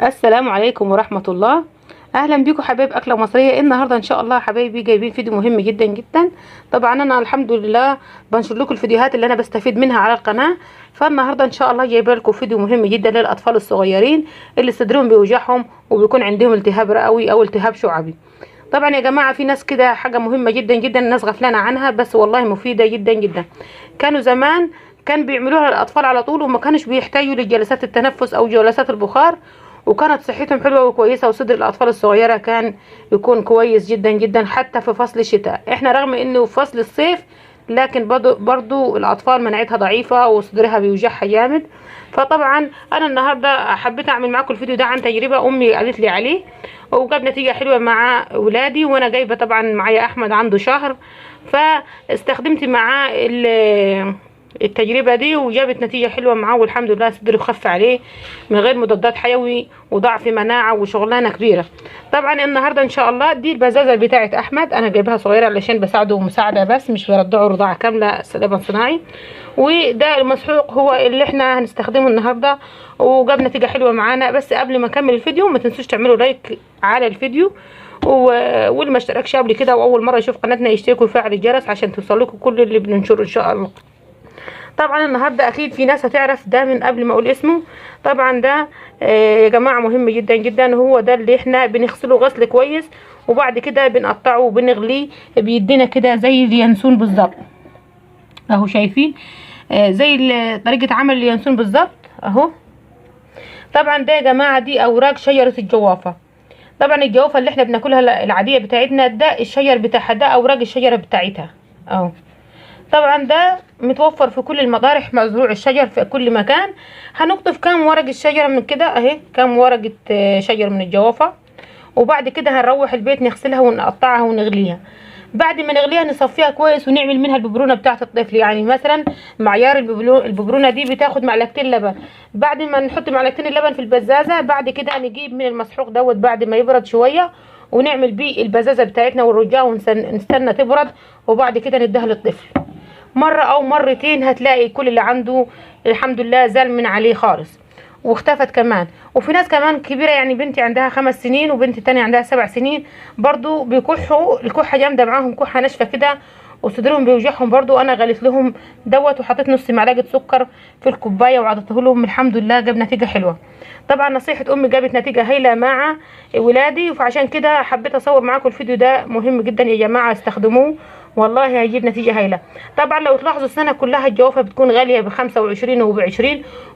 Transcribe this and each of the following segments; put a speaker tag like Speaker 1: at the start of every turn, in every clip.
Speaker 1: السلام عليكم ورحمة الله. اهلا بيكم حبايب اكله مصريه. النهارده ان شاء الله حبايبي جايبين فيديو مهم جدا جدا. طبعا انا الحمد لله بنشر لكم الفيديوهات اللي انا بستفيد منها على القناه. فالنهارده ان شاء الله جايبه لكم فيديو مهم جدا للاطفال الصغيرين اللي صدرهم بيوجعهم وبيكون عندهم التهاب رئوي او التهاب شعبي. طبعا يا جماعه في ناس كده حاجه مهمه جدا جدا الناس غفلانه عنها، بس والله مفيده جدا جدا. كانوا زمان كان بيعملوها للاطفال على طول وما كانش بيحتاجوا لجلسات التنفس او جلسات البخار، وكانت صحتهم حلوه وكويسه، وصدر الاطفال الصغيره كان يكون كويس جدا جدا حتى في فصل الشتاء. احنا رغم انه في فصل الصيف لكن برضو الاطفال مناعتها ضعيفه وصدرها بيوجعها جامد. فطبعا انا النهارده حبيت اعمل معاكم الفيديو ده عن تجربه امي قالت لي عليه وجاب نتيجه حلوه مع اولادي، وانا جايبه طبعا معايا احمد عنده شهر، فاستخدمت معاه التجربه دي وجابت نتيجه حلوه معاه، والحمد لله صدره خف عليه من غير مضادات حيوي وضعف مناعه وشغلانه كبيره. طبعا النهارده ان شاء الله دي البزازه بتاعه احمد، انا جايبها صغيره علشان بساعده مساعده بس مش برضعه رضاعه كامله لبن صناعي. وده المسحوق هو اللي احنا هنستخدمه النهارده وجاب نتيجه حلوه معانا. بس قبل ما اكمل الفيديو ما تنسوش تعملوا لايك على الفيديو، واللي ما اشتركش قبل كده واول مره يشوف قناتنا يشترك ويفعل الجرس عشان توصل لكم كل اللي بننشره ان شاء الله. طبعا النهارده اكيد في ناس هتعرف ده من قبل ما اقول اسمه. طبعا ده يا جماعه مهم جدا جدا، هو ده اللي احنا بنغسله غسل كويس وبعد كده بنقطعه وبنغليه، بيدينا كده زي اليانسون بالظبط اهو، شايفين زي طريقه عمل اليانسون بالظبط اهو. طبعا ده يا جماعه دي اوراق شجره الجوافه. طبعا الجوافه اللي احنا بناكلها العاديه بتاعتنا ده الشجر بتاعها، ده اوراق الشجره بتاعتها اهو. طبعا ده متوفر في كل المطارح، مزروع الشجر في كل مكان. هنقطف كام ورق الشجره من كده اهي، كام ورقه شجر من الجوافه، وبعد كده هنروح البيت نغسلها ونقطعها ونغليها. بعد ما نغليها نصفيها كويس ونعمل منها الببرونه بتاعه الطفل. يعني مثلا معيار الببرونه دي بتاخد معلقتين لبن. بعد ما نحط معلقتين اللبن في البزازه بعد كده نجيب من المسحوق دوت بعد ما يبرد شويه ونعمل بيه البزازه بتاعتنا ونرجعها ونستنى تبرد، وبعد كده نديها للطفل مرة او مرتين هتلاقي كل اللي عنده الحمد لله زال من عليه خالص واختفت كمان. وفي ناس كمان كبيرة، يعني بنتي عندها 5 سنين وبنتي تانية عندها 7 سنين برضو بيكحوا الكحة جامدة معاهم، كحة ناشفة كده وصدرهم بيوجعهم. برضو انا غليت لهم دوت وحطيت نص معلقة سكر في الكوباية وعطيته لهم، الحمد لله جاب نتيجة حلوة. طبعا نصيحة امي جابت نتيجة هايلة مع ولادي، فعشان كده حبيت اصور معاكم الفيديو ده. مهم جدا يا جماعة استخدموه والله هيجيب نتيجة هايلة. طبعا لو تلاحظوا السنة كلها الجوافة بتكون غالية ب25 وب20،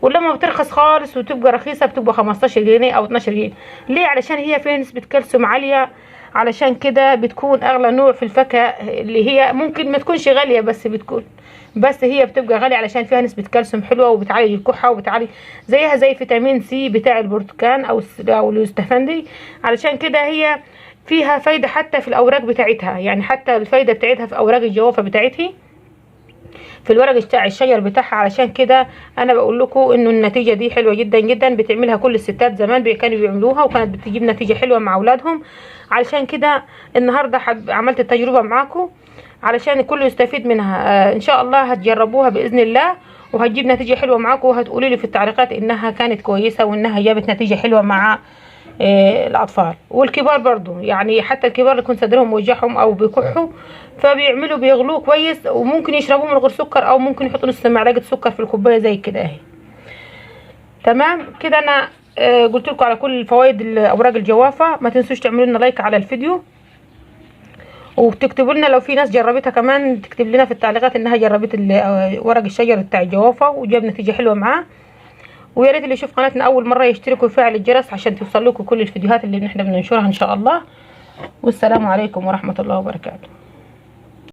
Speaker 1: ولما بترخص خالص وتبقى رخيصة بتبقى 15 جنيه او 12 جنيه. ليه؟ علشان هي فيها نسبة كالسيوم عالية، علشان كده بتكون اغلى نوع في الفاكهة اللي هي ممكن ما تكونش غالية بس هي بتبقى غالية علشان فيها نسبة كالسيوم حلوة وبتعالج الكحة وبتعالج زيها زي فيتامين سي بتاع البرتقال او الاستفندي. علشان كده هي فيها فايدة حتى في الأوراق بتاعتها، يعني حتى الفايدة بتاعتها في أوراق الجوافة بتاعتها في الورق بتاع الشجر بتاعها. علشان كده أنا بقول لكم إنه النتيجة دي حلوة جدا جدا، بتعملها كل الستات زمان كانوا بيعملوها وكانت بتجيب نتيجة حلوة مع أولادهم. علشان كده النهاردة عملت التجربة معاكم علشان الكل يستفيد منها. إن شاء الله هتجربوها بإذن الله وهتجيب نتيجة حلوة معاكم، وهتقولوا لي في التعليقات إنها كانت كويسة وإنها جابت نتيجة حلوة مع الاطفال والكبار برضو. يعني حتى الكبار اللي يكون صدرهم موجعهم او بيكحوا فبيعملوا بيغلوه كويس وممكن يشربوه من غير سكر او ممكن يحطوا نص معلقه سكر في الكوبايه زي كده اهي. تمام كده انا قلت لكم على كل الفوائد اوراق الجوافه. ما تنسوش تعملوا لنا لايك على الفيديو وتكتبوا لنا لو في ناس جربتها كمان تكتب لنا في التعليقات انها جربت ورق الشجر بتاع الجوافه وجاب نتيجه حلوه معاه. ويا ريت اللي يشوف قناتنا اول مره يشترك ويفعل الجرس عشان توصل لكم كل الفيديوهات اللي احنا بننشرها ان شاء الله. والسلام عليكم ورحمه الله وبركاته.